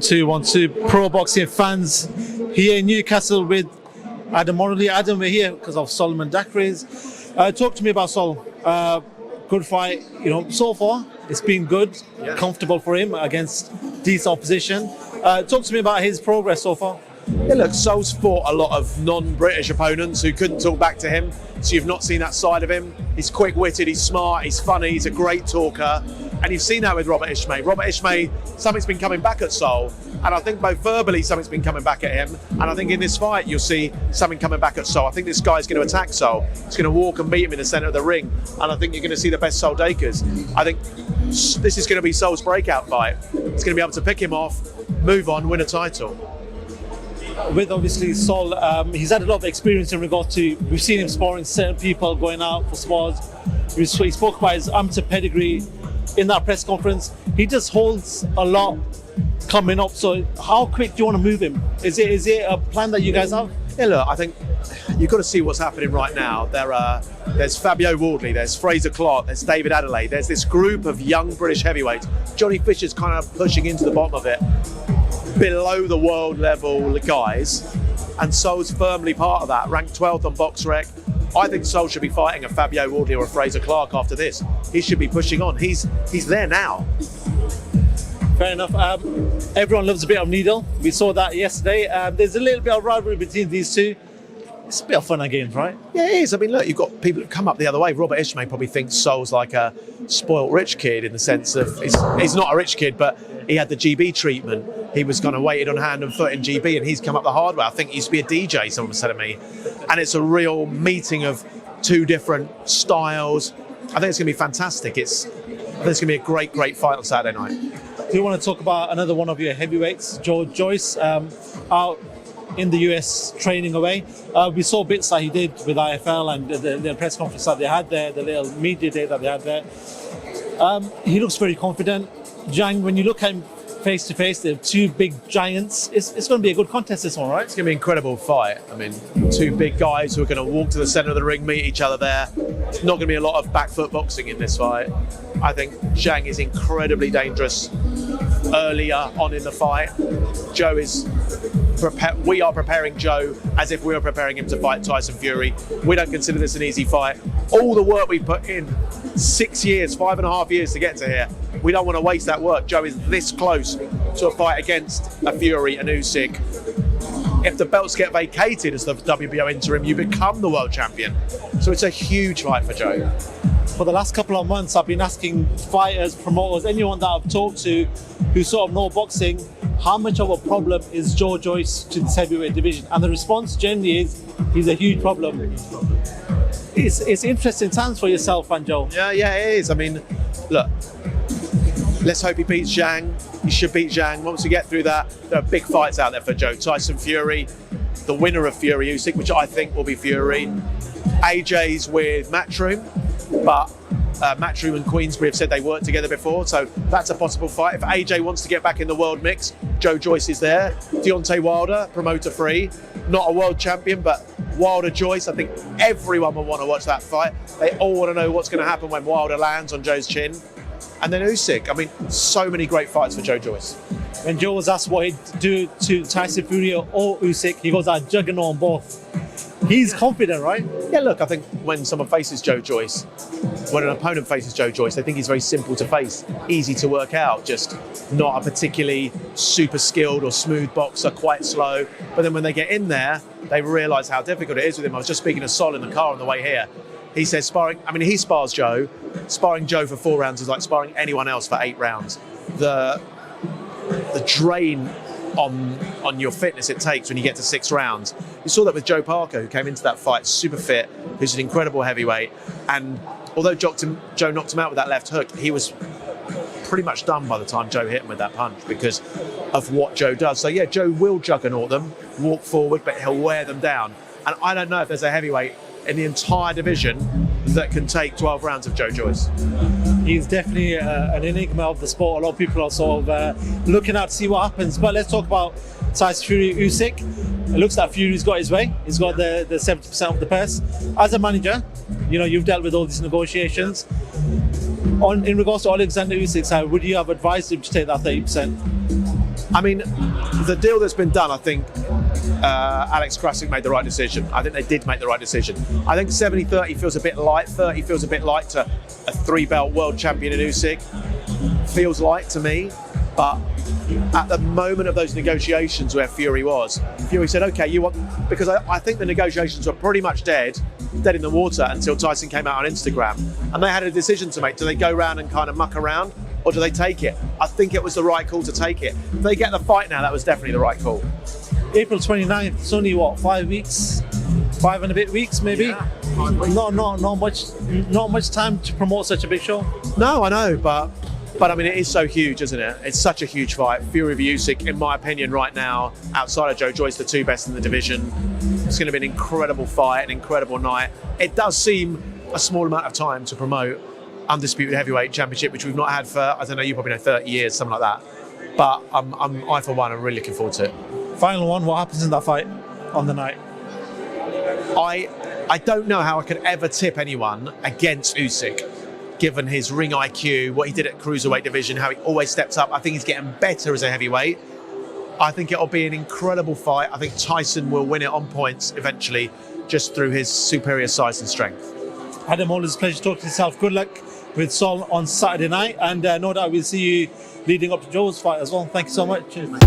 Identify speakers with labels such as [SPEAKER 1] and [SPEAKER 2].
[SPEAKER 1] 1-2, pro boxing fans here in Newcastle with Adam Morallee. Adam, we're here because of Solomon Dacres. Talk to me about Sol. Good fight, so far it's been good, comfortable for him against decent opposition. Talk to me about his progress so far.
[SPEAKER 2] Yeah, look, Sol's fought a lot of non-British opponents who couldn't talk back to him, so you've not seen that side of him. He's quick-witted, he's smart, he's funny, he's a great talker, and you've seen that with Robert Ismay. Robert Ismay, something's been coming back at Sol, and I think both verbally something's been coming back at him, and I think in this fight you'll see something coming back at Sol. I think this guy's going to attack Sol. He's going to walk and beat him in the centre of the ring, and I think you're going to see the best Sol Dacres. I think this is going to be Sol's breakout fight. He's going to be able to pick him off, move on, win a title.
[SPEAKER 1] With obviously Sol, he's had a lot of experience in regard to, we've seen him sparring certain people, going out for spars. He spoke about his amateur pedigree in that press conference. He just holds a lot coming up. So how quick do you want to move him? Is it a plan that you guys have?
[SPEAKER 2] Yeah, look, I think you've got to see what's happening right now. There's Fabio Wardley, there's Fraser Clark, there's David Adelaide. There's this group of young British heavyweights. Johnny Fisher's kind of pushing into the bottom of it, below the world level guys, and Sol's firmly part of that, ranked 12th on BoxRec. I think Sol should be fighting a Fabio Wardley or a Fraser Clark after this. He should be pushing on. He's there now.
[SPEAKER 1] Fair enough. Everyone loves a bit of needle. We saw that yesterday. There's a little bit of rivalry between these two. It's a bit of fun and games, right?
[SPEAKER 2] Yeah, it is. I mean, look, you've got people who come up the other way. Robert Ismay probably thinks Sol's like a spoilt rich kid in the sense of he's not a rich kid, but he had the GB treatment. He was kind of weighted on hand and foot in GB, and he's come up the hard way. I think he used to be a DJ, someone said to me. And it's a real meeting of two different styles. I think it's going to be fantastic. I think it's going to be a great, great fight on Saturday night.
[SPEAKER 1] Do you want to talk about another one of your heavyweights, Joe Joyce, out in the US training away? We saw bits that he did with IFL and the press conference that they had there, the little media day that they had there. He looks very confident. Zhang, when you look at him face to face, they're two big giants. It's going to be a good contest, this one, right?
[SPEAKER 2] It's going to be an incredible fight. I mean, two big guys who are going to walk to the centre of the ring, meet each other there. It's not going to be a lot of back foot boxing in this fight. I think Zhang is incredibly dangerous earlier on in the fight. Joe is we are preparing Joe as if we were preparing him to fight Tyson Fury. We don't consider this an easy fight. All the work we've put in, 6 years, 5.5 years to get to here, we don't want to waste that work. Joe is this close to a fight against a Fury and Usyk. If the belts get vacated as the WBO interim, you become the world champion. So it's a huge fight for Joe.
[SPEAKER 1] For the last couple of months, I've been asking fighters, promoters, anyone that I've talked to who sort of know boxing, how much of a problem is Joe Joyce to this heavyweight division? And the response generally is, he's a huge problem. It's interesting times for yourself and Joe.
[SPEAKER 2] Yeah, it is. I mean, look, let's hope he beats Zhang. He should beat Zhang. Once we get through that, there are big fights out there for Joe. Tyson Fury, the winner of Fury Usyk, which I think will be Fury. AJ's with Matchroom, but Matchroom and Queensbury have said they worked together before, so that's a possible fight. If AJ wants to get back in the world mix, Joe Joyce is there. Deontay Wilder, promoter free, not a world champion, but Wilder Joyce, I think everyone will want to watch that fight. They all want to know what's going to happen when Wilder lands on Joe's chin. And then Usyk. I mean, so many great fights for Joe Joyce.
[SPEAKER 1] When Joe was asked what he'd do to Tyson Fury or Usyk, he goes, I'd juggernaut on both. He's confident, right?
[SPEAKER 2] Yeah, look, I think when someone faces Joe Joyce, when an opponent faces Joe Joyce, they think he's very simple to face, easy to work out, just not a particularly super skilled or smooth boxer, quite slow. But then when they get in there, they realise how difficult it is with him. I was just speaking to Sol in the car on the way here. He says he spars Joe. Sparring Joe for 4 rounds is like sparring anyone else for 8 rounds. The drain on your fitness it takes when you get to 6 rounds. You saw that with Joe Parker, who came into that fight super fit, who's an incredible heavyweight. And although Joe knocked him out with that left hook, he was pretty much done by the time Joe hit him with that punch because of what Joe does. So yeah, Joe will juggernaut them, walk forward, but he'll wear them down. And I don't know if there's a heavyweight in the entire division that can take 12 rounds of Joe Joyce.
[SPEAKER 1] He's definitely an enigma of the sport. A lot of people are sort of looking out to see what happens. But let's talk about Tyson Fury Usyk. It looks like Fury's got his way. He's got the 70% of the purse. As a manager, you've dealt with all these negotiations. In regards to Oleksandr Usyk's side, would you have advised him to take that 30%?
[SPEAKER 2] I mean, the deal that's been done, I think Alex Krasik made the right decision. I think they did make the right decision. I think 70-30 feels a bit light. 30 feels a bit light to a 3-belt world champion in Usyk. Feels light to me. But at the moment of those negotiations where Fury was, Fury said, okay, you want, because I think the negotiations were pretty much dead in the water until Tyson came out on Instagram. And they had a decision to make. Do they go around and kind of muck around, or do they take it? I think it was the right call to take it. If they get the fight now, that was definitely the right call.
[SPEAKER 1] April 29th, it's only what, 5 weeks? 5 and a bit weeks, maybe?
[SPEAKER 2] Yeah.
[SPEAKER 1] Not much time to promote such a big show.
[SPEAKER 2] No, I know, but I mean, it is so huge, isn't it? It's such a huge fight. Fury v Usyk, in my opinion, right now, outside of Joe Joyce, the 2 best in the division. It's going to be an incredible fight, an incredible night. It does seem a small amount of time to promote Undisputed Heavyweight Championship, which we've not had for, I don't know, you probably know, 30 years, something like that. But I, for one, I'm really looking forward to it.
[SPEAKER 1] Final one, what happens in that fight on the night?
[SPEAKER 2] I don't know how I could ever tip anyone against Usyk, given his ring IQ, what he did at cruiserweight division, how he always steps up. I think he's getting better as a heavyweight. I think it'll be an incredible fight. I think Tyson will win it on points eventually, just through his superior size and strength.
[SPEAKER 1] Adam, always a pleasure talking to yourself. Good luck with Sol on Saturday night, and no doubt we'll see you leading up to Joe's fight as well. Thank you so much. Cheers, mate.